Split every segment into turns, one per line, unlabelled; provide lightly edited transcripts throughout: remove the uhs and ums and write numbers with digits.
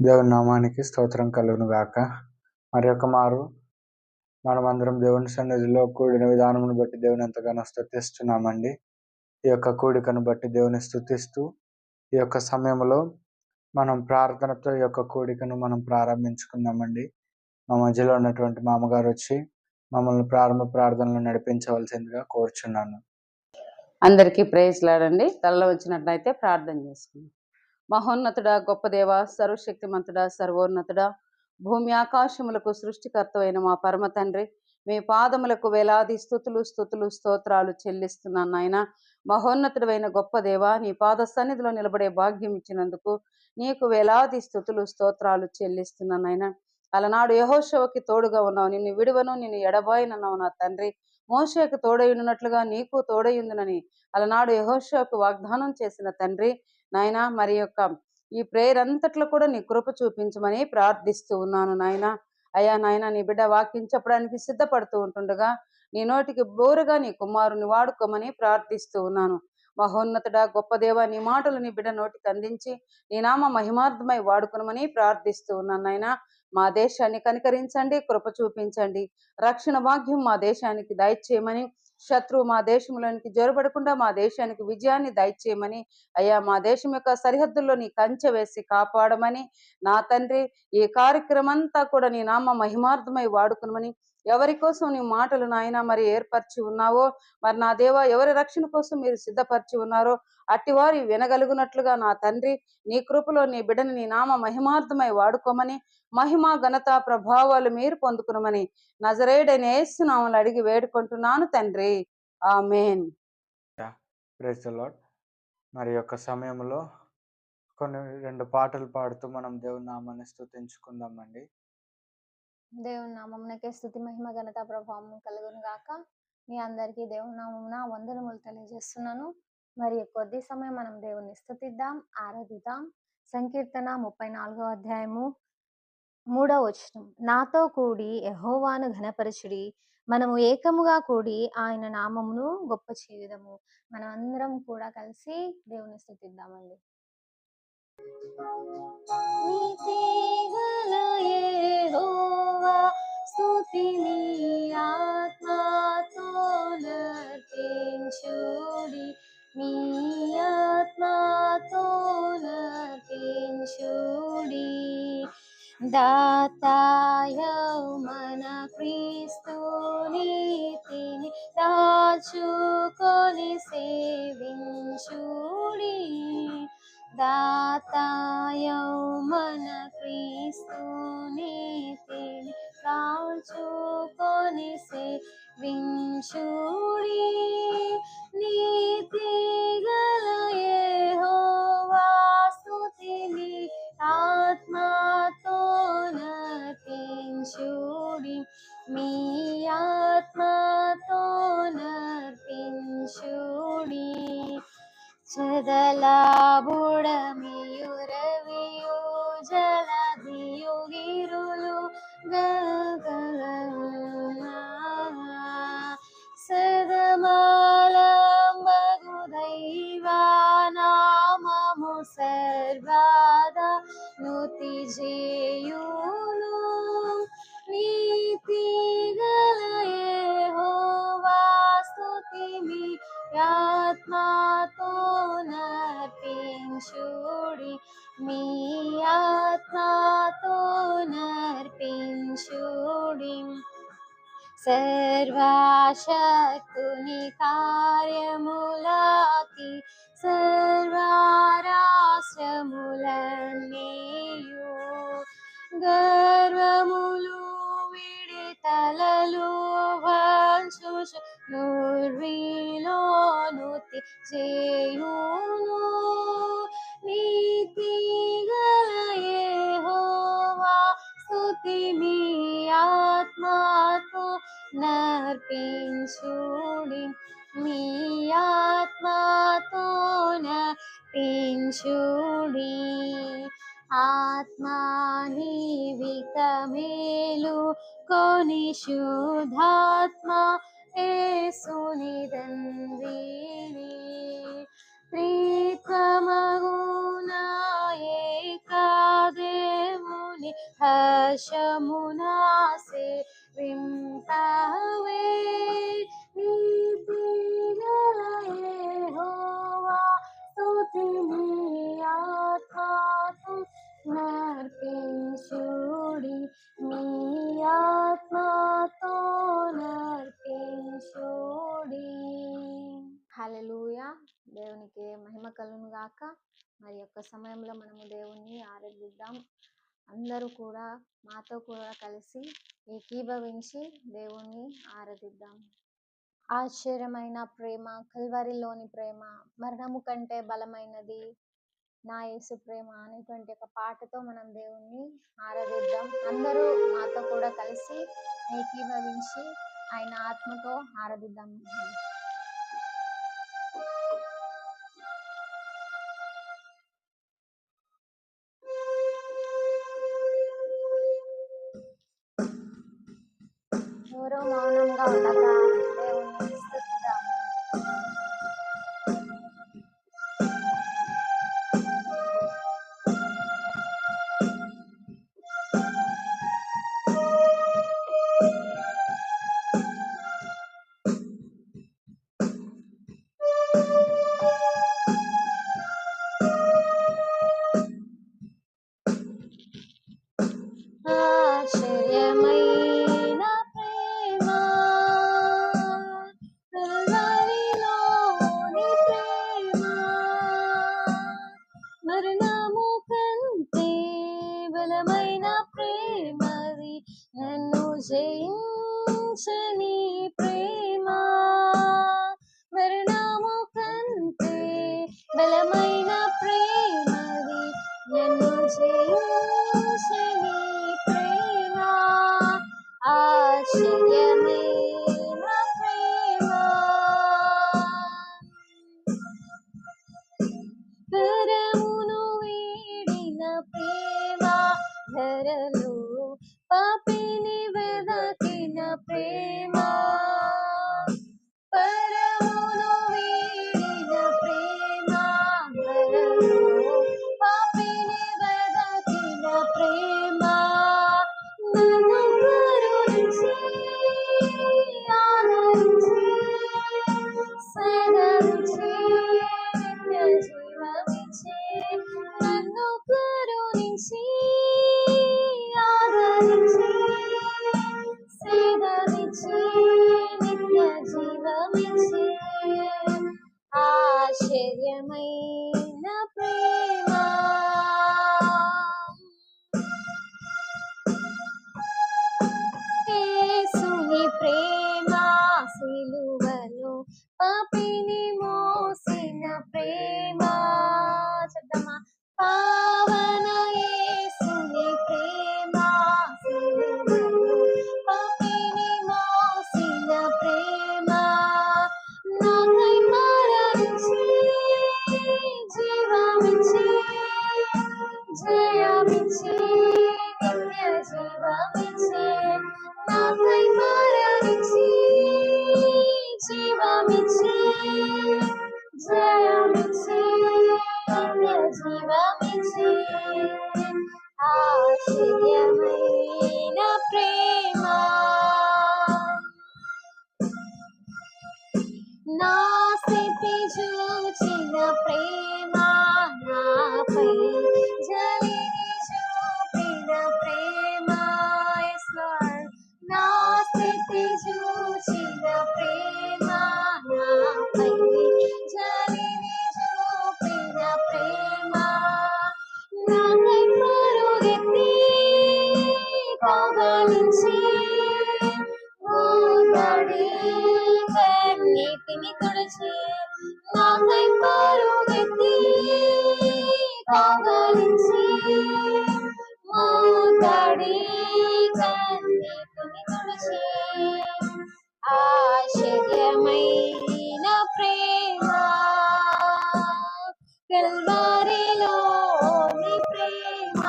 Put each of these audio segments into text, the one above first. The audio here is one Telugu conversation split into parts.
దేవుని నామానికి స్తోత్రం కలుగును గాక. మరి ఒక మారు మనమందరం దేవుని సన్నిధిలో కూడిన విధానమును బట్టి దేవుని ఎంతగానో స్తుతిస్తున్నామండి. ఈ యొక్క కూడికను బట్టి దేవుని స్తుతిస్తూ ఈ యొక్క సమయంలో మనం ప్రార్థనతో ఈ యొక్క కూడికను మనం ప్రారంభించుకుందామండి. మా మధ్యలో ఉన్నటువంటి మామగారు వచ్చి మమ్మల్ని ప్రారంభ ప్రార్థనలు నడిపించవలసిందిగా కోరుచున్నాను.
అందరికీ ప్రైజ్ లాడండి. తలలో వచ్చినట్లయితే ప్రార్థన చేసుకుందాం. మహోన్నతుడా, గొప్ప దేవ, సర్వశక్తిమంతుడా, సర్వోన్నతుడా, భూమి ఆకాశములకు సృష్టికర్తవైన మా పరమ తండ్రి, మీ పాదములకు వేలాది స్తుతులు స్తోత్రాలు చెల్లిస్తున్నాను నాయన. మహోన్నతుడైన గొప్ప దేవ, నీ పాద సన్నిధిలో నిలబడే భాగ్యం ఇచ్చినందుకు నీకు వేలాది స్తుతులు స్తోత్రాలు చెల్లిస్తున్నాను నాయన. అలనాడు యెహోషువకి తోడుగా ఉన్నావు, నిన్ను విడువను, నిన్ను ఎడబాయనన్నావు నా తండ్రి. మోషేకు తోడైనట్లుగా నీకు తోడైందునని అలనాడు యెహోషువకు వాగ్దానం చేసిన తండ్రి నాయన, మరి యొక్క ఈ ప్రేయర్ అంతట్లో కూడా నీ కృప చూపించమని ప్రార్థిస్తూ ఉన్నాను నాయన. అయ్యా నాయన, నీ బిడ్డ వాక్యం చెప్పడానికి సిద్ధపడుతూ ఉంటుండగా నీ నోటికి బోరుగా నీ కుమారుని వాడుకోమని ప్రార్థిస్తూ ఉన్నాను. మహోన్నతుడా, గొప్ప దేవ, నీ మాటలు నీ బిడ్డ నోటికి అందించి నీ నామ మహిమార్థమై వాడుకునమని ప్రార్థిస్తూ ఉన్నాను నాయన. మా దేశాన్ని కనికరించండి, కృప చూపించండి. రక్షణ భాగ్యం మా దేశానికి దయచేయమని, శత్రువు మా దేశంలోనికి జొరబడకుండా మా దేశానికి విజయాన్ని దయచేయమని, అయ్యా మా దేశం యొక్క సరిహద్దుల్లో నీ కంచె వేసి కాపాడమని నా తండ్రి, ఈ కార్యక్రమం అంతా కూడా నీ నామ మహిమార్థమై వాడుకునమని, ఎవరి కోసం నీ మాటలు నాయన మరి ఏర్పరిచి ఉన్నావో, మరి నా దేవ, ఎవరి రక్షణ కోసం మీరు సిద్ధపరిచి ఉన్నారో అట్టివారి వినగలుగునట్లుగా నా తండ్రి, నీ కృపలో నీ బిడ్డని నీ నామ మహిమార్థమై వాడుకోమని, మహిమ ఘనత ప్రభావాలు మీరు పొందుకునమని నజరేయుడైన యేసు నామములో అడిగి వేడుకుంటున్నాను తండ్రి, ఆమేన్.
Praise the lord. మరి యొక్క సమయంలో రెండు పాటలు పాడుతూ మనం దేవుని నామాన్ని స్తుతించుకుందామండి.
దేవుని నామమునకే స్తుతి మహిమ ఘనత ప్రభావం కలుగును గాక. మీ అందరికీ దేవుని నామమున వందనములు తెలియజేస్తున్నాను. మరి కొద్ది సమయం మనం దేవుని స్తుతిద్దాం, ఆరాధిద్దాం. సంకీర్తన 34వ అధ్యాయము 3వ వచనం. నాతో కూడి యెహోవాను ఘనపరచుడి, మనము ఏకముగా కూడి ఆయన నామమును గొప్ప చేయుదము. మనం అందరం కూడా కలిసి దేవుని స్తుతిద్దామండి. నీతిగల యెహోవా స్తుతిని ఆత్మతో నర్తించుడి, మీ ఆత్మతో నర్తించుడి. దాతాయౌ మన క్రీస్తు నీతిని దాచుకొని సేవించుడి. దాతాయౌ మన క్రీస్తు నీతిని దాచుకొని సేవించుడి. నీతిగల యెహోవా స్తుతిని ఆత్మతో నర్తించుడి, మీ ఆత్మతో నర్తించుడి. చదలా బుడమియు రవియు జలధియు గిరులు సదమాలంబగు దైవనామము సర్వదా నుతి చేయును. నీతిగల యెహోవా స్తుతిని ఆత్మతో నర్తించుడి, మీ ఆత్మతో నర్తించుడి. సర్వశక్తుని కార్యములకి సర్వరాష్ట్రములన్నీయు గర్వములు విడి తలలు వంచుచు నుర్విలో నుతి చేయును. నీతిగల యెహోవా స్తుతిని ఆత్మతో నర్తించుడి, మీ ఆత్మతో నర్తించుడి. ఆత్మానివిక మేలు కొని శుద్ధాత్మ యేసుని దండిని, త్రిత్వమగున ఏక దేవ వశమునా సేవింపవే నీతిగల యెహోవా స్తుతిని ఆత్మతో నర్పించుడి మీ ఆత్మతో నర్పించుడి. హల్లెలూయా. దేవునికి మహిమ కలుగును గాక. మరి యొక్క సమయంలో మనము దేవుణ్ణి ఆరాధిద్దాం. అందరూ కూడా మాతో కూడా కలిసి ఏకీభవించి దేవుణ్ణి ఆరాధిద్దాం. ఆశ్చర్యమైన ప్రేమ, కల్వరిలోని ప్రేమ, మరణము కంటే బలమైనది నా యేసు ప్రేమ అనేటువంటి ఒక పాటతో మనం దేవుణ్ణి ఆరాధిద్దాం. అందరూ మాతో కూడా కలిసి ఏకీభవించి ఆయన ఆత్మతో ఆరాధిద్దాం. ఎవరో మౌనంగా ఉండగా దేవుణ్ణి స్తుతిద్దాం. ఆశ్చర్యమైన ప్రేమ, కల్వరిలోని ప్రేమ, మరణము కంటే బలమైన ప్రేమది, నన్ను జయించని ప్రేమ, మరణము కంటే బలమైన ప్రేమది, నన్ను జయించని ప్రేమ, ఆశ్చర్యమైన ప్రేమ. పరమును వీడిన ప్రేమ, ధరలు పాపిని వెదకిన ప్రేమ, పరమును వీడిన ప్రేమ, ధరలు పాపిని వెదకిన ప్రేమ, నన్ను కరుణించి ఆదరించి సదరించి నిత్య జీవమిచ్చి, నన్ను కరుణించి ఆదరించి సదరించి నిత్య జీవమిచ్చి, ఆశ్చర్యమైన ప్రేమ. యేసుని ప్రేమ, సిలువలో పాపిని మోసిన ప్రేమ, చెప్తామా? పావన యేసుని ప్రేమ, సిలువలో పాపిని మోసిన ప్రేమ, నాకై మరణించి జీవమిచ్చి జయమిచ్చి నిత్య జీవమిచ్చి, నాకై మరణించి జీవమిచ్చి జయమిచ్చి నిత్య జీవమిచ్చి, ఆశ్చర్యమైన ప్రేమ. నా స్థితి చూచిన ప్రేమ, నాపై జలిని చూపిన ప్రేమ, yes Lord. నా స్థితి చూచిన ప్రేమ, నాపై జలిని చూపిన ప్రేమ, నాకై పరుగెత్తి కౌగలించి ఓదాడి కన్నీటిని తుడిచి, నాకై పరుగెత్తి కౌగలించి ఓదాడి కన్నీటిని తుడిచి, ఆశ్చర్యమైన ప్రేమ, కల్వరిలోని ప్రేమ,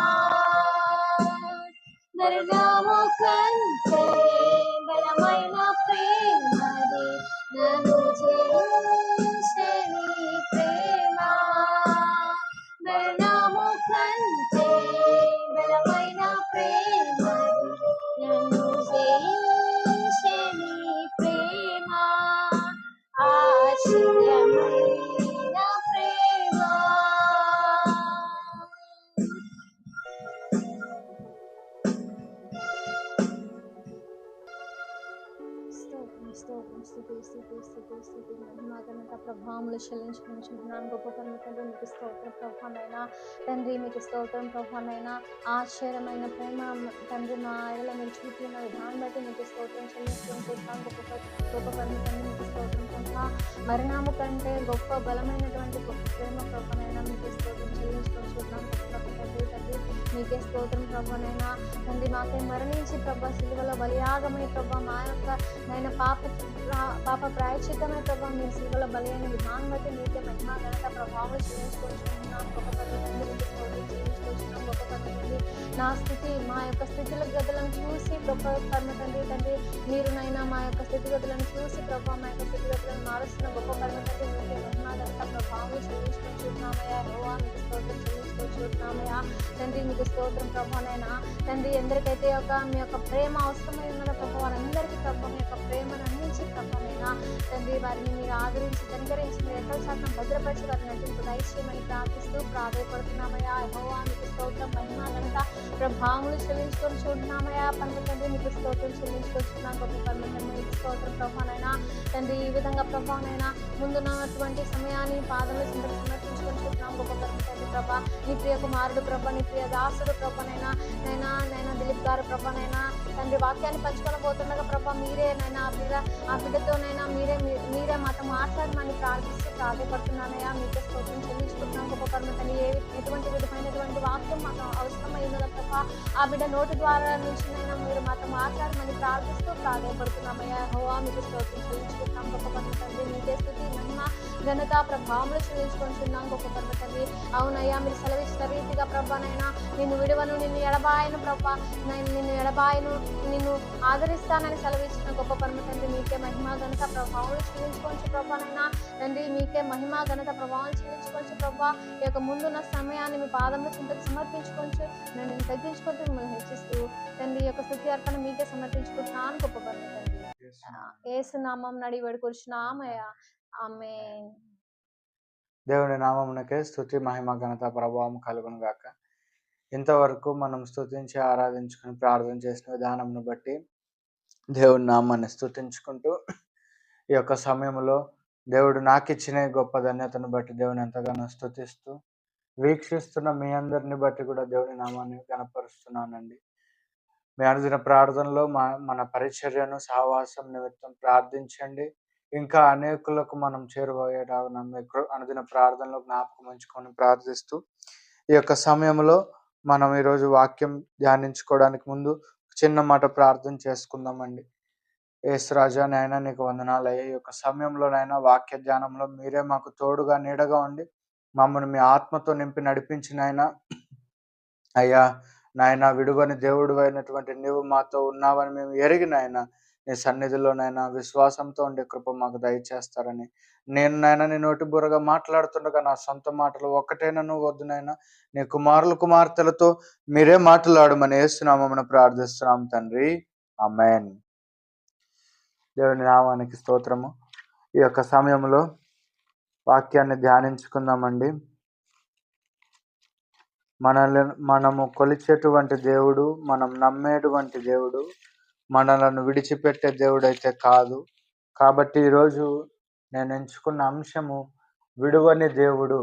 మరణము కంటే బలమైన ప్రేమది, నన్ను జయించని ప్రేమ. వందనములు చెల్లించుకుంటున్నాను గొప్ప పరమ తండ్రి. మీకు స్తోత్రం ప్రభానైనా తండ్రి, మీకు స్తోత్రం ప్రభానైనా. ఆశ్చర్యమైన ప్రేమ తండ్రి మా ఆయనలో మీరు చూపిన విధానం బట్టి మీకు స్తోత్రం చెల్లించుకుంటున్నాను గొప్ప పరమ తండ్రి. మీకు స్తోత్రం ప్రభా. మరణము కంటే గొప్ప బలమైనటువంటి గొప్ప ప్రేమ ప్రభానైనా మీకు స్తోత్రం చెల్లించుకుంటున్నాను గొప్ప తండ్రి. తండ్రి మీకే స్తోత్రం ప్రభానైనా తండ్రి. మాకే మరణించి ప్రభా సిలువలో బలియాగమై ప్రభా మా యొక్క నైనా పాప ప్రాయశ్చిత్తమై ప్రభా మీరు సిలువలో బలి అయిన విధానం బట్టి మీకే మహిమ ఘనత ప్రభావం చెల్లించుకుంటున్నాను గొప్ప తండ్రి. మీకు స్తోత్రం చెల్లించుకుంటున్నాను గొప్ప తండ్రి. నా స్థితి మా యొక్క స్థితిగతులను చూసి గొప్ప పరమ తండ్రి. తండ్రి మీరు నైనా మా యొక్క స్థితిగతులను చూసి ప్రభా మా యొక్క స్థితిగతులను మారుస్తున్న గొప్ప పరమ తండ్రి. మీకే మహిమ ఘనత ప్రభావం చెల్లించుకుంటున్నామయ్యా. యెహోవా మీకు స్తోత్రం చెల్లించుకుంటున్నామయ్యా తండ్రి. మీకు స్తోత్రం ప్రభానైనా తండ్రి. ఎందరికైతే మీ యొక్క ప్రేమ అవసరమై ఉన్నదో ప్రభా వారందరికీ ప్రభా మీ యొక్క ప్రేమను అందించి ప్రభానైనా తండ్రి వారిని మీరు ఆదరించి కనికరించి మీరు ఎక్కడ శాతం భద్రపరిచి వారిని నటింపు దయచేయమని ప్రార్థిస్తూ ప్రాధాయపడుతున్నామయ్యా. యెహోవా మీకు స్తోత్రం మహిమ ఘనత ప్రభావములు చెల్లించుకొని చూడున్నామయ్యా. పరమ తండ్రి మీకు స్తోత్రం చెల్లించుకొచ్చున్నాం గొప్ప పరమ తండ్రి. మీకు స్తోత్రం ప్రభానైనా తండ్రి. ఈ విధంగా ప్రభావనైనా ముందున్నటువంటి సమయాన్ని పాదముల చింతలు సమర్పించుకొని చూస్తున్నాం గొప్ప పరమ తండ్రి ప్రభా. నీ ప్రియ కుమారుడు ప్రభా, నీ ప్రియ దాసుడు ప్రభానైనా నైనా దిలీప్ గారు ప్రభానైనా తండ్రి వాక్యాన్ని పంచుకొని పోతుండగా ప్రభా మీరే నైనా ఆ బిడ్డతోనైనా మీరే మాతో మాట్లాడమని ప్రార్థిస్తూ ప్రాధాయపడుతున్నానయ్యా. మీకే స్తోత్రం చెల్లించుకుంటున్నాం గొప్ప పరమ తండ్రి. ఎటువంటి విధమైనటువంటి వాక్యం మాకు అవసరమై ఉన్నదో ప్రభా ఆ బిడ్డ నోటి ద్వారా నుంచినైనా మీరు మాతో మాట్లాడమని ప్రార్థిస్తూ ప్రాధాయపడుతున్నామయ్యా. యెహోవా మీకు స్తోత్రం చెల్లించుకుంటున్నాం గొప్ప పరమ తండ్రి. మీకే స్తుతి మహిమ ఘనత ప్రభావములు చెల్లించుకుంటున్నాం గొప్ప పరమ తండ్రి. అవునయ్యా మీరు సెలవిచ్చిన రీతిగా ప్రభానైనా నిన్ను విడువను నిన్ను ఎడబాయను ప్రభా నిన్ను ఎడబాయను నిన్ను ఆదరిస్తానని సెలవిచ్చిన గొప్ప పరమ తండ్రి. మీకే మహిమ ఘనత ప్రభావాలు చెల్లించుకోవచ్చు ప్రభానైనా తండ్రి. మీకే మహిమ ఘనత ప్రభావాలు చెల్లించుకోవచ్చు ప్రభా. ఈ యొక్క ముందున్న సమయాన్ని మీ పాదంలో చింతకు సమర్పించుకోవచ్చు. నేను తగ్గించుకుంటూ మిమ్మల్ని హెచ్చిస్తూ తండ్రి యొక్క స్తుతి అర్పణ మీకే సమర్పించుకుంటున్నాను గొప్ప పరమ తండ్రి. యేసు నామం నడి వేడుకొచ్చున్నామయ్యా. ఆమేన్.
దేవుని నామమునకే స్తుతి మహిమ ఘనత ప్రభావం కలుగును గాక. ఇంతవరకు మనం స్తుతించి ఆరాధించుకుని ప్రార్థన చేసిన విధానంను బట్టి దేవుని నామాన్ని స్తుతించుకుంటూ ఈ యొక్క సమయంలో దేవుడు నాకు ఇచ్చిన గొప్ప ధన్యతను బట్టి దేవుని ఎంతగానో స్తుతిస్తూ వీక్షిస్తున్న మీ అందరిని బట్టి కూడా దేవుని నామాన్ని కనపరుస్తున్నానండి. మీ అనుదిన ప్రార్థనలో మన పరిచర్యను సహవాసం నిమిత్తం ప్రార్థించండి. ఇంకా అనేకులకు మనం చేరువయ్యేలాగా అనుదిన ప్రార్థనలో జ్ఞాపకం ఉంచుకొని ప్రార్థిస్తూ ఈ యొక్క సమయంలో మనం ఈరోజు వాక్యం ధ్యానించుకోవడానికి ముందు చిన్న మాట ప్రార్థన చేసుకుందామండి. యేసు రాజా నాయనా నీకు వందనాలయ్యా. ఈ యొక్క సమయంలోనైనా వాక్య ధ్యానంలో మీరే మాకు తోడుగా నీడగా ఉండి మమ్మల్ని మీ ఆత్మతో నింపి నడిపించినైనా అయ్యా నాయన విడువని దేవుడు అయినటువంటి నీవు మాతో ఉన్నావని మేము ఎరిగినైనా నీ సన్నిధిలోనైనా విశ్వాసంతో ఉండే కృప మాకు దయచేస్తారని నేను నాయన నీ నోటి బుర్రగా మాట్లాడుతుండగా నా సొంత మాటలు ఒక్కటైనా వద్దునైనా నీ కుమార్తెలతో మీరే మాట్లాడమని యేసునామమున ప్రార్థిస్తున్నాం తండ్రి. ఆమేన్. దేవుని నామానికి స్తోత్రము. ఈ యొక్క సమయంలో వాక్యాన్ని ధ్యానించుకుందామండి. మనము కొలిచేటువంటి దేవుడు, మనం నమ్మేటువంటి దేవుడు మనలను విడిచిపెట్టే దేవుడు అయితే కాదు. కాబట్టి ఈరోజు నేను ఎంచుకున్న అంశము విడువని దేవుడు.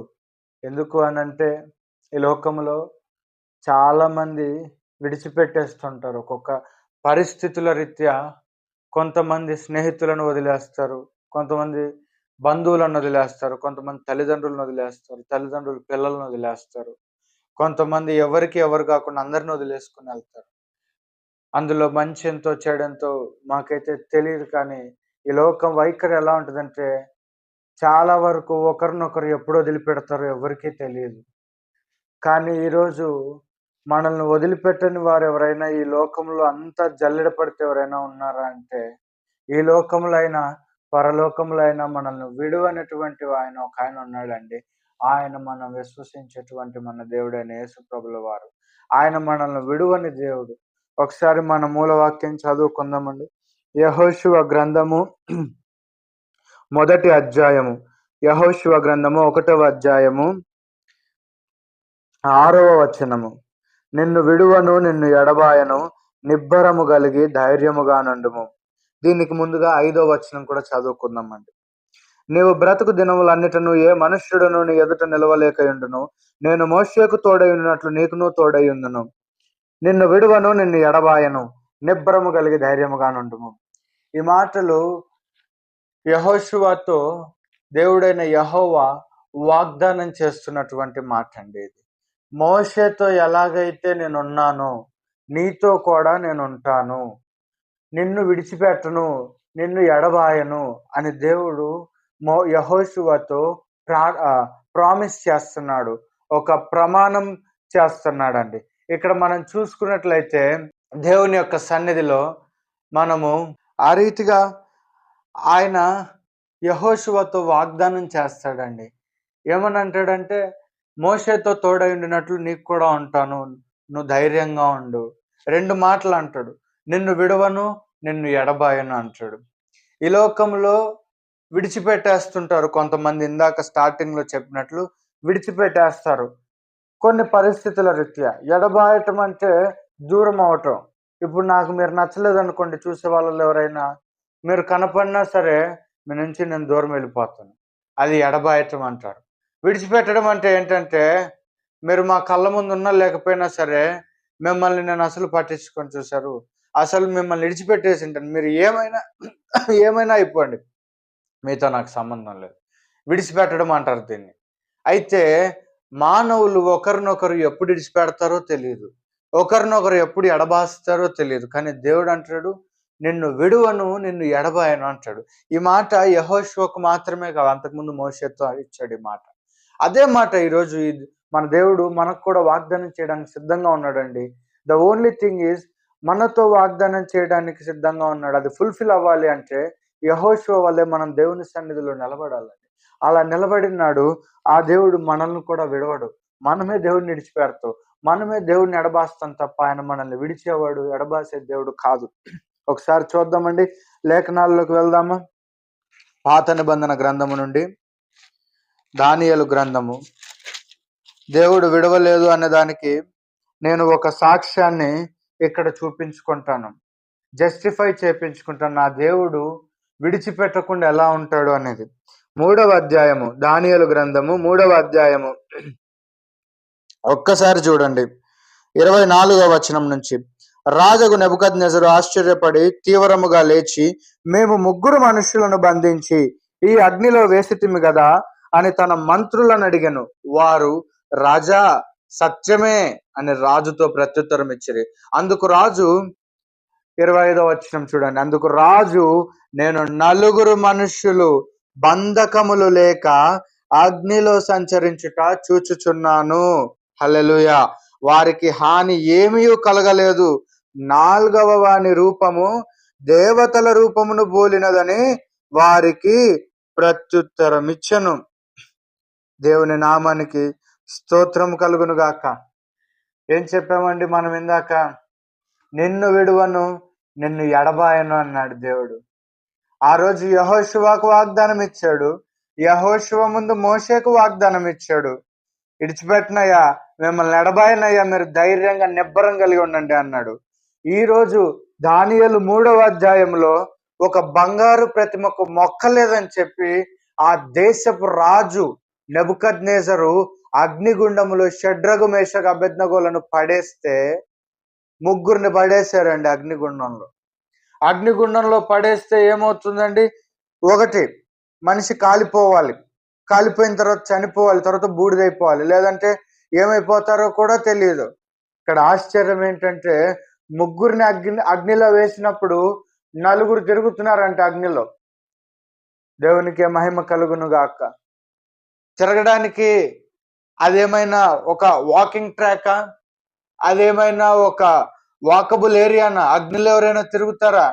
ఎందుకు అనంటే ఈ లోకంలో చాలామంది విడిచిపెట్టేస్తుంటారు. ఒక్కొక్క పరిస్థితుల రీత్యా కొంతమంది స్నేహితులను వదిలేస్తారు, కొంతమంది బంధువులను వదిలేస్తారు, కొంతమంది తల్లిదండ్రులను వదిలేస్తారు, తల్లిదండ్రులు పిల్లలను వదిలేస్తారు, కొంతమంది ఎవరు కాకుండా అందరిని వదిలేసుకుని వెళ్తారు. అందులో మంచి ఎంతో చెడెంతో మాకైతే తెలియదు. కానీ ఈ లోకం వైఖరి ఎలా ఉంటుందంటే చాలా వరకు ఒకరినొకరు ఎప్పుడు వదిలిపెడతారో ఎవరికీ తెలియదు. కానీ ఈరోజు మనల్ని వదిలిపెట్టని వారు ఎవరైనా ఈ లోకంలో అంతా జల్లెడ పడితే ఎవరైనా ఉన్నారా అంటే ఈ లోకంలో అయినా పరలోకంలో అయినా మనల్ని విడువనటువంటి ఆయన ఒక ఆయన ఉన్నాడండి. ఆయన మనం విశ్వసించేటువంటి మన దేవుడైన యేసు ప్రభుల వారు. ఆయన మనల్ని విడువని దేవుడు. ఒకసారి మన మూలవాక్యం చదువుకుందామండి. యెహోషువ గ్రంథము 1వ అధ్యాయము. యెహోషువ గ్రంథము 1వ అధ్యాయము 6వ వచనము. నిన్ను విడువను నిన్ను ఎడబాయను నిబ్బరము కలిగి ధైర్యముగా నుండుము. దీనికి ముందుగా 5వ వచనం కూడా చదువుకుందామండి. నీవు బ్రతుకు దినములన్నిటను ఏ మనుష్యుడును నీ ఎదుట నిలవలేకయుండును. నేను మోషేకు తోడై ఉన్నట్లు నీకును తోడై ఉండును. నిన్ను విడువను, నిన్ను ఎడబాయను, నిబ్బరము కలిగి ధైర్యముగా నుండుము. ఈ మాటలు యెహోషువతో దేవుడైన యెహోవా వాగ్దానం చేస్తున్నటువంటి మాట అండి. ఇది మోషేతో ఎలాగైతే నేనున్నానో నీతో కూడా నేను ఉంటాను, నిన్ను విడిచిపెట్టను, నిన్ను ఎడబాయను అని దేవుడు యెహోషువతో ప్రామిస్ చేస్తున్నాడు, ఒక ప్రమాణం చేస్తున్నాడండి. ఇక్కడ మనం చూసుకున్నట్లయితే దేవుని యొక్క సన్నిధిలో మనము ఆ రీతిగా ఆయన యెహోషువతో వాగ్దానం చేస్తాడండి. ఏమని అంటాడంటే, మోషేతో తోడై ఉండినట్లు నీకు కూడా ఉంటాను, నువ్వు ధైర్యంగా ఉండు. 2 మాటలు అంటాడు, నిన్ను విడవను, నిన్ను ఎడబాయను అంటాడు. ఈ లోకంలో విడిచిపెట్టేస్తుంటారు కొంతమంది. ఇందాక స్టార్టింగ్ లో చెప్పినట్లు విడిచిపెట్టేస్తారు కొన్ని పరిస్థితుల రీత్యా. ఎడబాయటం అంటే దూరం అవటం. ఇప్పుడు నాకు మీరు నచ్చలేదు అనుకోండి, చూసే వాళ్ళలో ఎవరైనా మీరు కనపడినా సరే మీ నుంచి నేను దూరం వెళ్ళిపోతాను, అది ఎడబాయటం అంటారు. విడిచిపెట్టడం అంటే ఏంటంటే, మీరు మా కళ్ళ ముందు ఉన్నా లేకపోయినా సరే మిమ్మల్ని నేను అసలు పట్టించుకొని చూశారు, అసలు మిమ్మల్ని విడిచిపెట్టేసి ఉంటాను, మీరు ఏమైనా అయిపోండి, మీతో నాకు సంబంధం లేదు, విడిచిపెట్టడం అంటారు దీన్ని. అయితే మానవులు ఒకరినొకరు ఎప్పుడు విడిచిపెడతారో తెలియదు, ఒకరినొకరు ఎప్పుడు ఎడబాస్తారో తెలియదు. కానీ దేవుడు అంటాడు, నిన్ను విడువను, నిన్ను ఎడబాయను అంటాడు. ఈ మాట యెహోషువకు మాత్రమే కాదు, అంతకుముందు మోషేతో ఇచ్చాడు ఈ మాట. అదే మాట ఈరోజు మన దేవుడు మనకు కూడా వాగ్దానం చేయడానికి సిద్ధంగా ఉన్నాడండి. ద ఓన్లీ థింగ్ ఈజ్, మనతో వాగ్దానం చేయడానికి సిద్ధంగా ఉన్నాడు. అది ఫుల్ఫిల్ అవ్వాలి అంటే యెహోషువ వల్లే మనం దేవుని సన్నిధిలో నిలబడాలండి. అలా నిలబడినాడు ఆ దేవుడు మనల్ని కూడా విడవడు. మనమే దేవుడిని విడిచిపెడతాం, మనమే దేవుడిని ఎడబాస్తాం తప్ప ఆయన మనల్ని విడిచేవాడు, ఎడబాసే దేవుడు కాదు. ఒకసారి చూద్దామండి, లేఖనాల్లోకి వెళ్దామా. పాత నిబంధన గ్రంథము నుండి దానియేలు గ్రంథము. దేవుడు విడవలేదు అనే దానికి నేను ఒక సాక్ష్యాన్ని ఇక్కడ చూపించుకుంటాను, జస్టిఫై చేయించుకుంటాను, నా దేవుడు విడిచిపెట్టకుండా ఎలా ఉంటాడు అనేది. 3వ అధ్యాయము, దానియేలు గ్రంథము 3వ అధ్యాయము ఒక్కసారి చూడండి, 24వ వచనం నుంచి. రాజగు నెబుకద్నెజరు ఆశ్చర్యపడి తీవ్రముగా లేచి, మేము 3 మనుషులను బంధించి ఈ అగ్నిలో వేసితిమి కదా అని తన మంత్రులను అడిగెను. వారు, రాజా సత్యమే అని రాజుతో ప్రత్యుత్తరం ఇచ్చిరి. అందుకు రాజు, 25వ వచనం చూడండి, అందుకు రాజు, నేను 4 మనుష్యులు బంధకములు లేక అగ్నిలో సంచరించుట చూచుచున్నాను. హల్లెలూయా. వారికి హాని ఏమీ కలగలేదు. 4వ వాని రూపము దేవతల రూపమును పోలినదని వారికి ప్రత్యుత్తరం ఇచ్చెను. దేవుని నామానికి స్తోత్రం కలుగును గాక. ఏం చెప్పామండి మనం ఇందాక? నిన్ను విడువను, నిన్ను ఎడబాయను అన్నాడు దేవుడు. ఆ రోజు యెహోషువకు వాగ్దానం ఇచ్చాడు, యెహోషువ ముందు మోషేకు వాగ్దానం ఇచ్చాడు, విడిచిపెట్టినయ్యా, మిమ్మల్ని ఎడబాయనయ్యా, మీరు ధైర్యంగా నిబ్బరం కలిగి ఉండండి అన్నాడు. ఈ రోజు దానియేలు 3వ అధ్యాయంలో ఒక బంగారు ప్రతిమకు మొక్కలేదని చెప్పి ఆ దేశపు రాజు నెబుకద్నెజరు అగ్నిగుండములో షడ్రగు మేషకు అబేద్నెగోలను పడేస్తే, 3 పడేశారండి అగ్నిగుండంలో. అగ్నిగుండంలో పడేస్తే ఏమవుతుందండి? 1, మనిషి కాలిపోవాలి, కాలిపోయిన తర్వాత చనిపోవాలి, తర్వాత బూడిదైపోవాలి, లేదంటే ఏమైపోతారో కూడా తెలియదు. ఇక్కడ ఆశ్చర్యం ఏంటంటే, 3 అగ్నిలో వేసినప్పుడు 4 తిరుగుతున్నారంటే అగ్నిలో. దేవునికి మహిమ కలుగును గాక. తిరగడానికి అదేమైనా ఒక వాకింగ్ ట్రాకా, అదేమైనా ఒక వాకబుల్ ఏరియానా? అగ్నిలో ఎవరైనా తిరుగుతారా?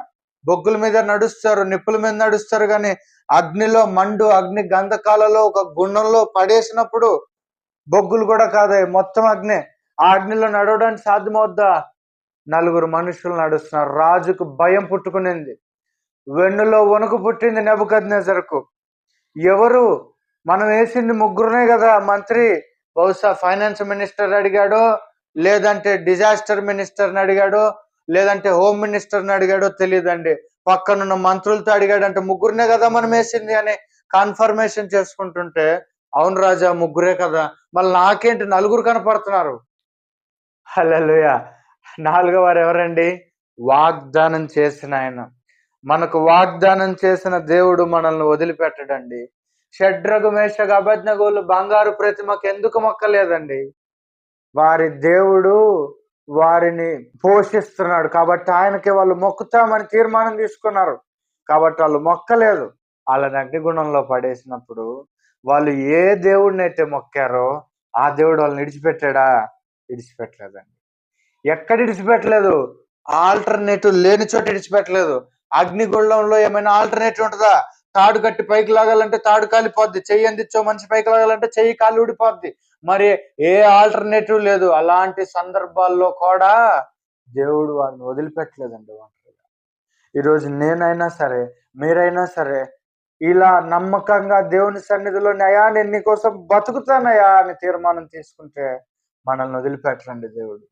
బొగ్గుల మీద నడుస్తారు, నిప్పుల మీద నడుస్తారు, కానీ అగ్నిలో మండు అగ్ని గంధకాలలో ఒక గుండంలో పడేసినప్పుడు బొగ్గులు కూడా కాదు, మొత్తం అగ్నే. ఆ అగ్నిలో నడవడానికి సాధ్యమవుద్దా? 4 మనుషులు నడుస్తున్నారు. రాజుకు భయం పుట్టుకునింది, వెన్నులో వణుకు పుట్టింది నెబుకద్నెజరుకు. ఎవరు? మనం వేసింది 3 కదా మంత్రి. బహుశా ఫైనాన్స్ మినిస్టర్ అడిగాడో, లేదంటే డిజాస్టర్ మినిస్టర్ని అడిగాడో, లేదంటే హోమ్ మినిస్టర్ని అడిగాడో తెలియదండి. పక్కనున్న మంత్రులతో అడిగాడంటే 3 కదా మనం వేసింది అని కన్ఫర్మేషన్ చేసుకుంటుంటే, అవును రాజా ముగ్గురే కదా, మళ్ళీ నాకేంటి నలుగురు కనపడుతున్నారు. హల్లెలూయా. నాలుగో వారు ఎవరండి? వాగ్దానం చేసిన ఆయన. మనకు వాగ్దానం చేసిన దేవుడు మనల్ని వదిలిపెట్టడండి. షడ్రగు మేషగు అబేద్నెగోలు బంగారు ప్రతిమకు ఎందుకు మొక్కలేదండి? వారి దేవుడు వారిని పోషిస్తున్నాడు కాబట్టి ఆయనకి వాళ్ళు మొక్కుతామని తీర్మానం తీసుకున్నారు. కాబట్టి వాళ్ళు మొక్కలేదు. వాళ్ళని అగ్నిగుణంలో పడేసినప్పుడు వాళ్ళు ఏ దేవుడినైతే మొక్కారో ఆ దేవుడు వాళ్ళని విడిచిపెట్టాడా? విడిచిపెట్టలేదండి. ఎక్కడ విడిచిపెట్టలేదు? ఆల్టర్నేటివ్ లేని చోట విడిచిపెట్టలేదు. అగ్నిగుండంలో ఏమైనా ఆల్టర్నేటివ్ ఉంటుందా? తాడు కట్టి పైకి లాగాలంటే తాడు కాలిపోద్ది, చెయ్యి అందించో మనిషి పైకి లాగాలంటే చెయ్యి కాలు ఊడిపోద్ది. మరి ఏ ఆల్టర్నేటివ్ లేదు. అలాంటి సందర్భాల్లో కూడా దేవుడు వారిని వదిలిపెట్టలేదండి ఒంటరిగా. ఈరోజు నేనైనా సరే, మీరైనా సరే, ఇలా నమ్మకంగా దేవుని సన్నిధిలో అయ్యా నేను నీ కోసం బతుకుతానయ్యా అని తీర్మానం తీసుకుంటే మనల్ని వదిలిపెట్టరండి దేవుడు.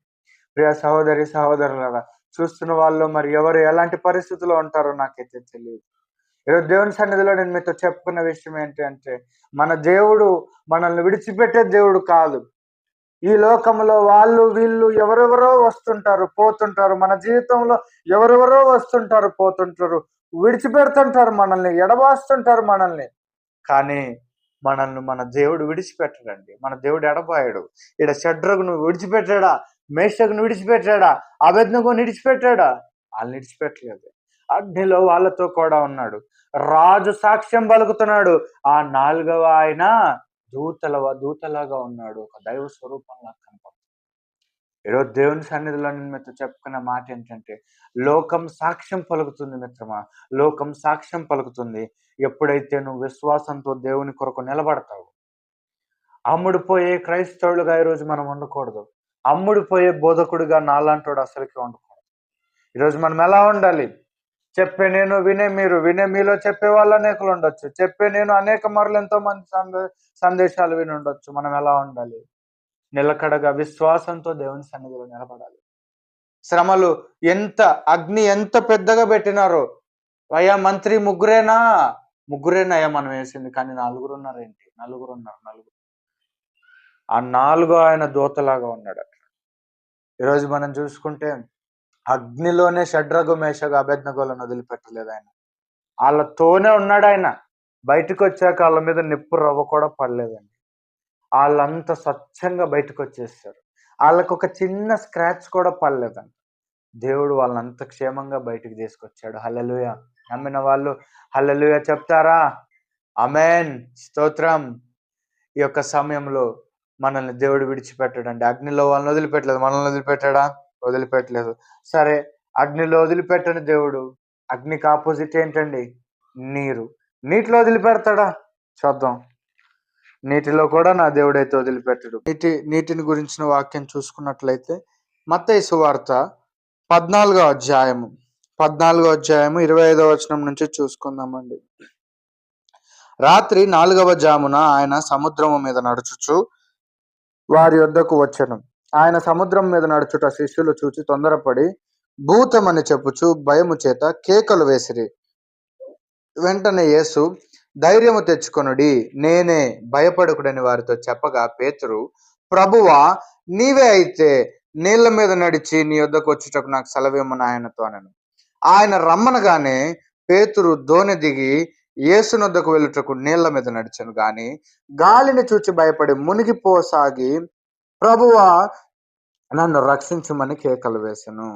ప్రియ సహోదరి సహోదరులారా, చూస్తున్న వాళ్ళు మరి ఎవరు ఎలాంటి పరిస్థితుల్లో ఉంటారో నాకైతే తెలియదు. ఈరోజు దేవుని సన్నిధిలో నేను మీతో చెప్పుకున్న విషయం ఏంటి అంటే, మన దేవుడు మనల్ని విడిచిపెట్టే దేవుడు కాదు. ఈ లోకంలో వాళ్ళు వీళ్ళు ఎవరెవరో వస్తుంటారు పోతుంటారు. మన జీవితంలో ఎవరెవరో వస్తుంటారు పోతుంటారు, విడిచిపెడుతుంటారు మనల్ని, ఎడబాస్తుంటారు మనల్ని. కానీ మనల్ని మన దేవుడు విడిచిపెట్టడండి. మన దేవుడు ఎడబాయడు. ఈడ షడ్రగును విడిచిపెట్టాడా? మేషకును విడిచిపెట్టాడా? అబేద్నెగోను విడిచిపెట్టాడా? వాళ్ళని విడిచిపెట్టలేదు. అగ్నిలో వాళ్ళతో కూడా ఉన్నాడు. రాజు సాక్ష్యం పలుకుతున్నాడు. ఆ నాలుగవ ఆయన దూతలాగా ఉన్నాడు. ఒక దైవ స్వరూపంలా కనపడుతుంది. ఈరోజు దేవుని సన్నిధిలో నేను మీతో చెప్పుకున్న మాట ఏంటంటే, లోకం సాక్ష్యం పలుకుతుంది మిత్రమా. లోకం సాక్ష్యం పలుకుతుంది ఎప్పుడైతే నువ్వు విశ్వాసంతో దేవుని కొరకు నిలబడతావు. అమ్ముడుపోయే క్రైస్తవులుగా ఈరోజు మనం ఉండకూడదు. అమ్ముడుపోయే బోధకుడిగా నాలాంటోడు అసలుకి ఉండకూడదు. ఈరోజు మనం ఎలా ఉండాలి? చెప్పే నేను, వినే మీరు. వినే మీలో చెప్పే వాళ్ళు అనేకులు ఉండొచ్చు. చెప్పే నేను అనేక మరలు ఎంతో మంది సందేశాలు విని ఉండొచ్చు. మనం ఎలా ఉండాలి? నిలకడగా విశ్వాసంతో దేవుని సన్నిధిలో నిలబడాలి. శ్రమలు అగ్ని ఎంత పెద్దగా పెట్టినారో, అయ్యా మంత్రి ముగ్గురేనయ్యా మనం వేసింది, కానీ నలుగురు ఉన్నారేంటి? నలుగురు. ఆ నాలుగో ఆయన దూతలాగా ఉన్నాడు. ఈరోజు మనం చూసుకుంటే అగ్నిలోనే షడ్రగు మేషగు అబేద్నెగోలను వదిలిపెట్టలేదు ఆయన. వాళ్ళతోనే ఉన్నాడు ఆయన. బయటకు వచ్చాక వాళ్ళ మీద నిప్పు రవ్వ కూడా పడలేదండి. వాళ్ళంతా స్వచ్ఛంగా బయటకు వచ్చేసారు. వాళ్ళకు ఒక చిన్న స్క్రాచ్ కూడా పడలేదండి. దేవుడు వాళ్ళంత క్షేమంగా బయటకు తీసుకొచ్చాడు. హల్లెలూయా. నమ్మిన వాళ్ళు హల్లెలూయా చెప్తారా? ఆమేన్. స్తోత్రం. ఈ యొక్క సమయంలో మనల్ని దేవుడు విడిచిపెట్టాడండి. అగ్నిలో వాళ్ళని వదిలిపెట్టలేదు. మనల్ని వదిలిపెట్టాడా? వదిలిపెట్టలేదు. సరే, అగ్నిలో వదిలిపెట్టని దేవుడు, అగ్నికి ఆపోజిట్ ఏంటండి? నీరు. నీటిలో వదిలిపెడతాడా? చూద్దాం. నీటిలో కూడా నా దేవుడైతే వదిలిపెట్టడు. నీటిని గురించిన వాక్యం చూసుకున్నట్లయితే మత్తయి సువార్త 14వ అధ్యాయము 25వ వచనం నుంచి చూసుకుందామండి. రాత్రి 4వ జామున ఆయన సముద్రము మీద నడుచుచు వారి యొద్దకు వచ్చెను. ఆయన సముద్రం మీద నడుచుట శిష్యులు చూచి తొందరపడి భూతమని చెప్పుచు భయము చేత కేకలు వేసిరి. వెంటనే యేసు ధైర్యము తెచ్చుకొనుడి, నేనే, భయపడకుడని వారితో చెప్పగా, పేతురు, ప్రభువా నీవే అయితే నీళ్ల మీద నడిచి నీ యొద్దకు వచ్చుటకు నాకు సెలవిమ్మని ఆయనతో అనెను. ఆయన రమ్మనగానే పేతురు దోణి దిగి యేసునొద్దకు వెళ్ళుటకు నీళ్ల మీద నడిచెను. గాని గాలిని చూచి భయపడి మునిగిపోసాగి, ప్రభువా నన్ను రక్షించుమని కేకలు వేసెను.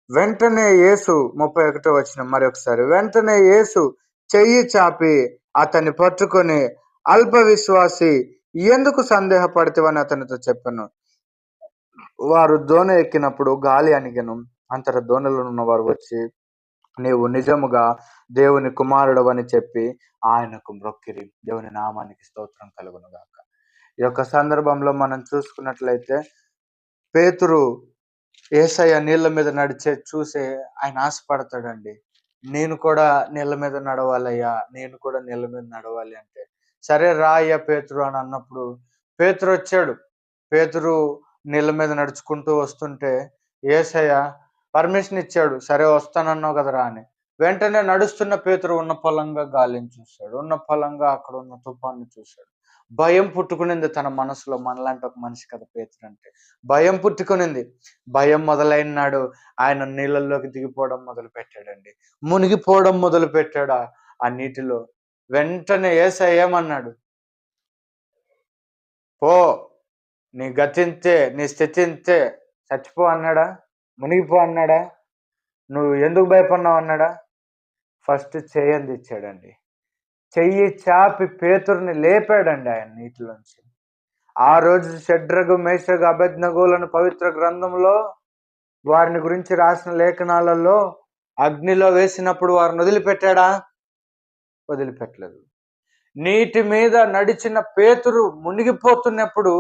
వెంటనే యేసు 31వ వచనం మరొకసారి. వెంటనే యేసు చెయ్యి చాపి అతన్ని పట్టుకొని, అల్ప విశ్వాసి, ఎందుకు సందేహపడితివని అతనితో చెప్పెను. వారు దోణి ఎక్కినప్పుడు గాలి అణిగెను. అంతట దోణిలో ఉన్నవారు వచ్చి, నీవు నిజముగా దేవుని కుమారుడు అని చెప్పి ఆయనకు మ్రొక్కిరి. దేవుని నామానికి స్తోత్రం కలుగును గాక. ఈ యొక్క సందర్భంలో మనం చూసుకున్నట్లయితే పేతురు యేసయ్య నీళ్ళ మీద నడిచే చూసే ఆయన ఆశపడతాడండి. నేను కూడా నీళ్ళ మీద నడవాలయ్యా, నేను కూడా నీళ్ళ మీద నడవాలి అంటే, సరే రా అయ్యా పేతురు అని అన్నప్పుడు పేతురు వచ్చాడు. పేతురు నీళ్ళ మీద నడుచుకుంటూ వస్తుంటే యేసయ్య పర్మిషన్ ఇచ్చాడు. సరే వస్తానన్నావు కదరా అని. వెంటనే నడుస్తున్న పేతురు ఉన్న పొలంగా గాలిని చూశాడు, ఉన్న పొలంగా అక్కడ ఉన్న తుఫాన్ని చూశాడు. భయం పుట్టుకునింది తన మనసులో. మనలాంటి ఒక మనిషి కదా పేతురు అంటే. భయం పుట్టుకునింది. భయం మొదలైనాడు ఆయన నీళ్ళల్లోకి దిగిపోవడం మొదలు పెట్టాడండి. మునిగిపోవడం మొదలు పెట్టాడు ఆ నీటిలో. వెంటనే యేసయ్య ఏమన్నాడు? పో, నీ గతింతే, నీ స్థితి ఇంతే, చచ్చిపో అన్నాడా? మునిగిపో అన్నాడా? నువ్వు ఎందుకు భయపడినావు అన్నాడా? ఫస్ట్ చెయ్యి అందించాడండి. చెయ్యి చాపి పేతురుని లేపాడండి ఆయన నీటిలోంచి. ఆ రోజు షడ్రగు మేషగు అబేద్నెగోలను పవిత్ర గ్రంథంలో వారిని గురించి రాసిన లేఖనాలలో అగ్నిలో వేసినప్పుడు వారిని వదిలిపెట్టాడా? వదిలిపెట్టలేదు. నీటి మీద నడిచిన పేతురు మునిగిపోతున్నప్పుడు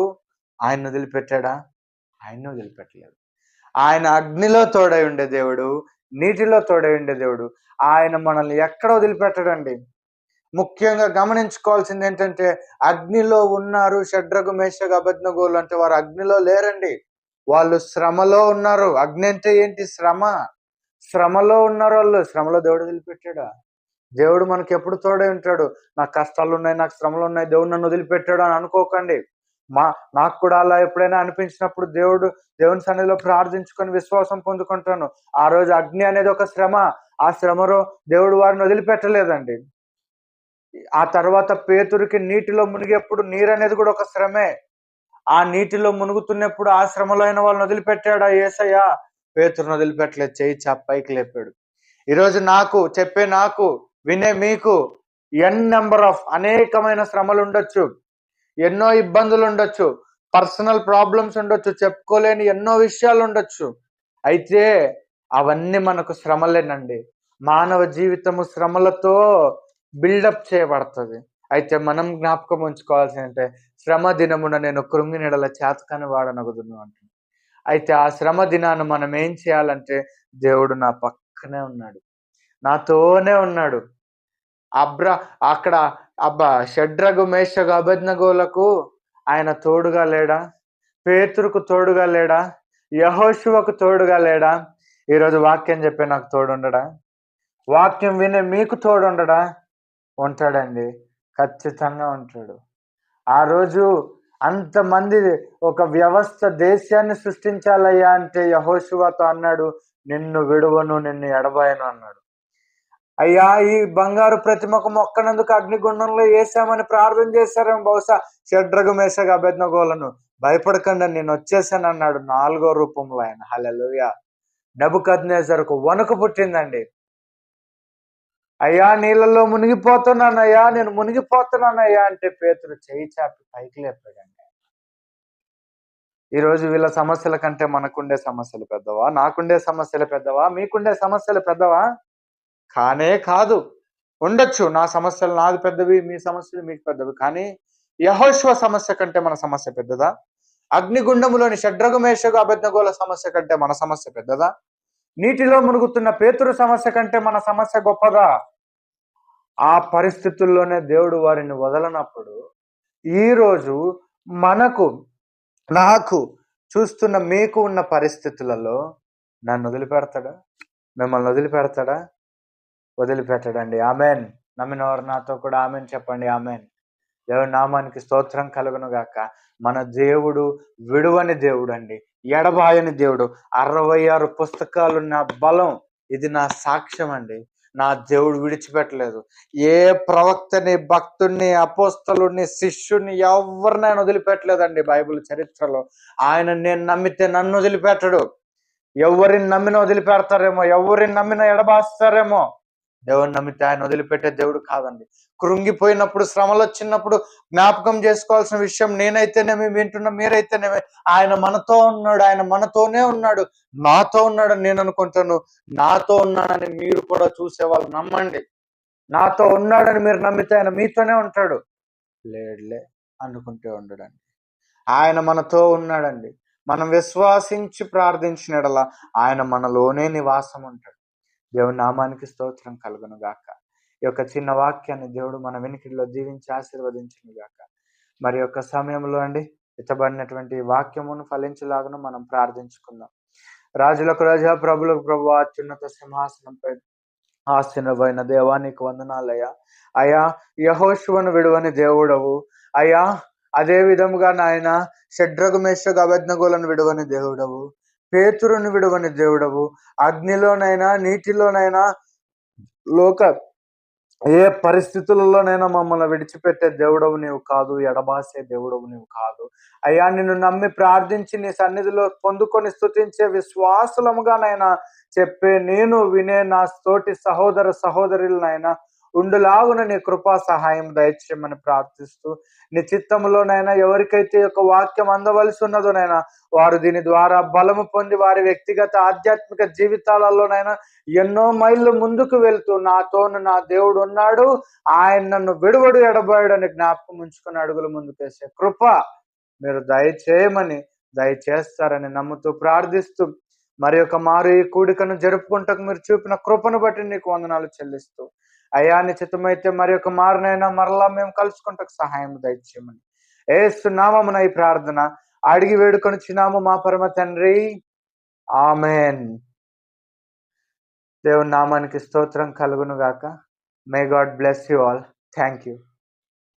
ఆయన వదిలిపెట్టాడా? ఆయన వదిలిపెట్టలేదు. ఆయన అగ్నిలో తోడై ఉండే దేవుడు, నీటిలో తోడై ఉండే దేవుడు. ఆయన మనల్ని ఎక్కడ వదిలిపెట్టడండి. ముఖ్యంగా గమనించుకోవాల్సింది ఏంటంటే, అగ్నిలో ఉన్నారు షడ్రగు మేషగు అబేద్నెగోలు అంటే వారు అగ్నిలో లేరండి, వాళ్ళు శ్రమలో ఉన్నారు. అగ్ని అంటే ఏంటి? శ్రమ. శ్రమలో ఉన్నారు వాళ్ళు. శ్రమలో దేవుడు వదిలిపెట్టాడా? దేవుడు మనకి ఎప్పుడు తోడై ఉంటాడు. నాకు కష్టాలు ఉన్నాయి, నాకు శ్రమలు ఉన్నాయి, దేవుడు నన్ను వదిలిపెట్టాడు అని అనుకోకండి. నాకు కూడా అలా ఎప్పుడైనా అనిపించినప్పుడు దేవుని సన్నిధిలో ప్రార్థించుకొని విశ్వాసం పొందుకుంటాను. ఆ రోజు అగ్ని అనేది ఒక శ్రమ. ఆ శ్రమలో దేవుడు వారిని వదిలిపెట్టలేదండి. ఆ తర్వాత పేతురికి నీటిలో మునిగేప్పుడు నీరు అనేది కూడా ఒక శ్రమే. ఆ నీటిలో మునుగుతున్నప్పుడు ఆ శ్రమలో అయిన వాళ్ళని వదిలిపెట్టాడా యేసయ్య? పేతురుని వదిలిపెట్టలేదు. చేయి చాపి పైకి లేపాడు. ఈరోజు నాకు వినే మీకు నెంబర్ ఆఫ్ అనేకమైన శ్రమలు ఉండొచ్చు, ఎన్నో ఇబ్బందులు ఉండొచ్చు, పర్సనల్ ప్రాబ్లమ్స్ ఉండొచ్చు, చెప్పుకోలేని ఎన్నో విషయాలు ఉండొచ్చు. అయితే అవన్నీ మనకు శ్రమలేనండి. మానవ జీవితము శ్రమలతో బిల్డప్ చేయబడుతుంది. అయితే మనం జ్ఞాపకం ఉంచుకోవాల్సిందంటే, శ్రమ దినమున నేను కృంగి నెడల చేతకాని వాడనగుదును అంటుంది. అయితే ఆ శ్రమ దినాన్ని మనం ఏం చేయాలంటే, దేవుడు నా పక్కనే ఉన్నాడు, నాతోనే ఉన్నాడు. షడ్రగు మేషగు అబేద్నెగోలకు ఆయన తోడుగా లేడా? పేతురుకు తోడుగా లేడా? యెహోషువకు తోడుగా లేడా? ఈరోజు వాక్యం చెప్పే నాకు తోడుండడా? వాక్యం వినే మీకు తోడుండడా? ఉంటాడండి, ఖచ్చితంగా ఉంటాడు. ఆ రోజు అంతమంది ఒక వ్యవస్థ దేశాన్ని సృష్టించాలయ్యా అంటే యెహోషువతో అన్నాడు, నిన్ను విడువను, నిన్ను ఎడబాయను అన్నాడు. అయ్యా, ఈ బంగారు ప్రతిమకు మొక్కనందుకు అగ్నిగుండంలో వేసామని ప్రార్థన చేశారేమో బహుశా షడ్రగు మేషగు అబేద్నెగోలను. భయపడకండి, నేను వచ్చేసాను అన్నాడు 4వ రూపంలో ఆయన. హల్లెలూయా. నెబుకద్నెజరుకు వణుకు పుట్టిందండి. అయ్యా, నీళ్ళలో మునిగిపోతున్నానయ్యా, నేను మునిగిపోతున్నానయ్యా అంటే పేతురు చేయి చాపి పైకి లేపాడండి. ఈరోజు వీళ్ళ సమస్యల కంటే మనకుండే సమస్యలు పెద్దవా? నాకుండే సమస్యలు పెద్దవా? మీకుండే సమస్యలు పెద్దవా? కానే కాదు. ఉండొచ్చు నా సమస్యలు నాది పెద్దవి, మీ సమస్యలు మీకు పెద్దవి. కానీ యెహోషువ సమస్య కంటే మన సమస్య పెద్దదా? అగ్నిగుండములోని షడ్రగు మేషగు అబేద్నెగోల సమస్య కంటే మన సమస్య పెద్దదా? నీటిలో మునుగుతున్న పేతురు సమస్య కంటే మన సమస్య గొప్పదా? ఆ పరిస్థితుల్లోనే దేవుడు వారిని వదలనప్పుడు, ఈరోజు నాకు చూస్తున్న మీకు ఉన్న పరిస్థితులలో నన్ను వదిలిపెడతాడా? మిమ్మల్ని వదిలిపెడతాడా? వదిలిపెట్టడండి. ఆమెన్. నమ్మిన వారు నాతో కూడా ఆమెన్ చెప్పండి. ఆమెన్. దేవుని నామానికి స్తోత్రం కలుగును గాక. మన దేవుడు విడువని దేవుడు అండి, ఎడబాయని దేవుడు. 66 పుస్తకాలున్న బలం ఇది నా సాక్ష్యం అండి. నా దేవుడు విడిచిపెట్టలేదు. ఏ ప్రవక్తని, భక్తుడిని, అపోస్తలుని, శిష్యుని ఎవరినైనా వదిలిపెట్టలేదండి బైబిల్ చరిత్రలో. ఆయన నేను నమ్మితే నన్ను వదిలిపెట్టడు. ఎవరిని నమ్మిన వదిలిపెడతారేమో, ఎవరిని నమ్మిన ఎడబాస్తారేమో, దేవుని నమ్మితే ఆయన వదిలిపెట్టే దేవుడు కాదండి. కృంగిపోయినప్పుడు, శ్రమలు వచ్చినప్పుడు జ్ఞాపకం చేసుకోవాల్సిన విషయం నేనైతేనేమి, వింటున్న మీరైతేనేమి, ఆయన మనతో ఉన్నాడు, ఆయన మనతోనే ఉన్నాడు, నాతో ఉన్నాడని నేను అనుకుంటాను. నాతో ఉన్నాడని మీరు కూడా చూసేవాళ్ళు నమ్మండి. నాతో ఉన్నాడని మీరు నమ్మితే ఆయన మీతోనే ఉంటాడు. లేడులే అనుకుంటే ఉండడండి. ఆయన మనతో ఉన్నాడండి. మనం విశ్వాసించి ప్రార్థించినడలా ఆయన మనలోనే నివాసం ఉంటాడు. దేవుని నామానికి స్తోత్రం కలుగును గాక. ఈ యొక్క చిన్న వాక్యాన్ని దేవుడు మన వెనుకల్లో దీవించి ఆశీర్వదించును గాక. మరి యొక్క సమయంలో అండి ఇచ్చబడినటువంటి వాక్యమును ఫలించలాగును మనం ప్రార్థించుకుందాం. రాజులకు రాజా, ప్రభులకు ప్రభు, అత్యున్నత సింహాసనంపై ఆశీనువైన దేవా నీకు వందనాలయ్యా. అయ్యా, యెహోషువను విడువని దేవుడవు అయ్యా. అదే విధముగా నాయన షడ్రగు మేషగు అబేద్నెగోలను విడువని దేవుడవు, పేతురుని విడువని దేవుడవు, అగ్నిలోనైనా నీటిలోనైనా లోక ఏ పరిస్థితులలోనైనా మమ్మల్ని విడిచిపెట్టే దేవుడవు నీవు కాదు, ఎడబాసే దేవుడవు నీవు కాదు అయ్యా. నిన్ను నమ్మి ప్రార్థించి నీ సన్నిధిలో పొందుకొని స్తుతించే విశ్వాసులముగానైనా చెప్పే నేను వినే నా తోటి సహోదర సహోదరులనైనా ఉండులాగున నీ కృపా సహాయం దయచేయమని ప్రార్థిస్తూ, నీ చిత్తములోనైనా ఎవరికైతే యొక్క వాక్యం అందవలసి ఉన్నదోనైనా వారు దీని ద్వారా బలము పొంది వారి వ్యక్తిగత ఆధ్యాత్మిక జీవితాలలోనైనా ఎన్నో మైళ్ళు ముందుకు వెళ్తూ నాతోను నా దేవుడు ఉన్నాడు, ఆయన నన్ను విడువడు ఎడబాయడు అని జ్ఞాపకం ఉంచుకుని అడుగులు ముందుకేసే కృప మీరు దయచేయమని, దయచేస్తారని నమ్ముతూ ప్రార్థిస్తూ, మరి ఒక మారు ఈ కూడికను జరుపుకుంటకు మీరు చూపిన కృపను బట్టి నీకు వందనాలు చెల్లిస్తూ, అయ్యా నీ చిత్తమైతే మరి ఒక మారునైనా మరలా మేము కలుసుకుంటకు సహాయం దయచేయమని యేసు నామమున ఈ ప్రార్థన అడిగి వేడుకొనిచున్నాము మా పరమ తండ్రి, ఆమెన్. దేవుని నామానికి స్తోత్రం కలుగును గాక. May God bless you all. Thank you.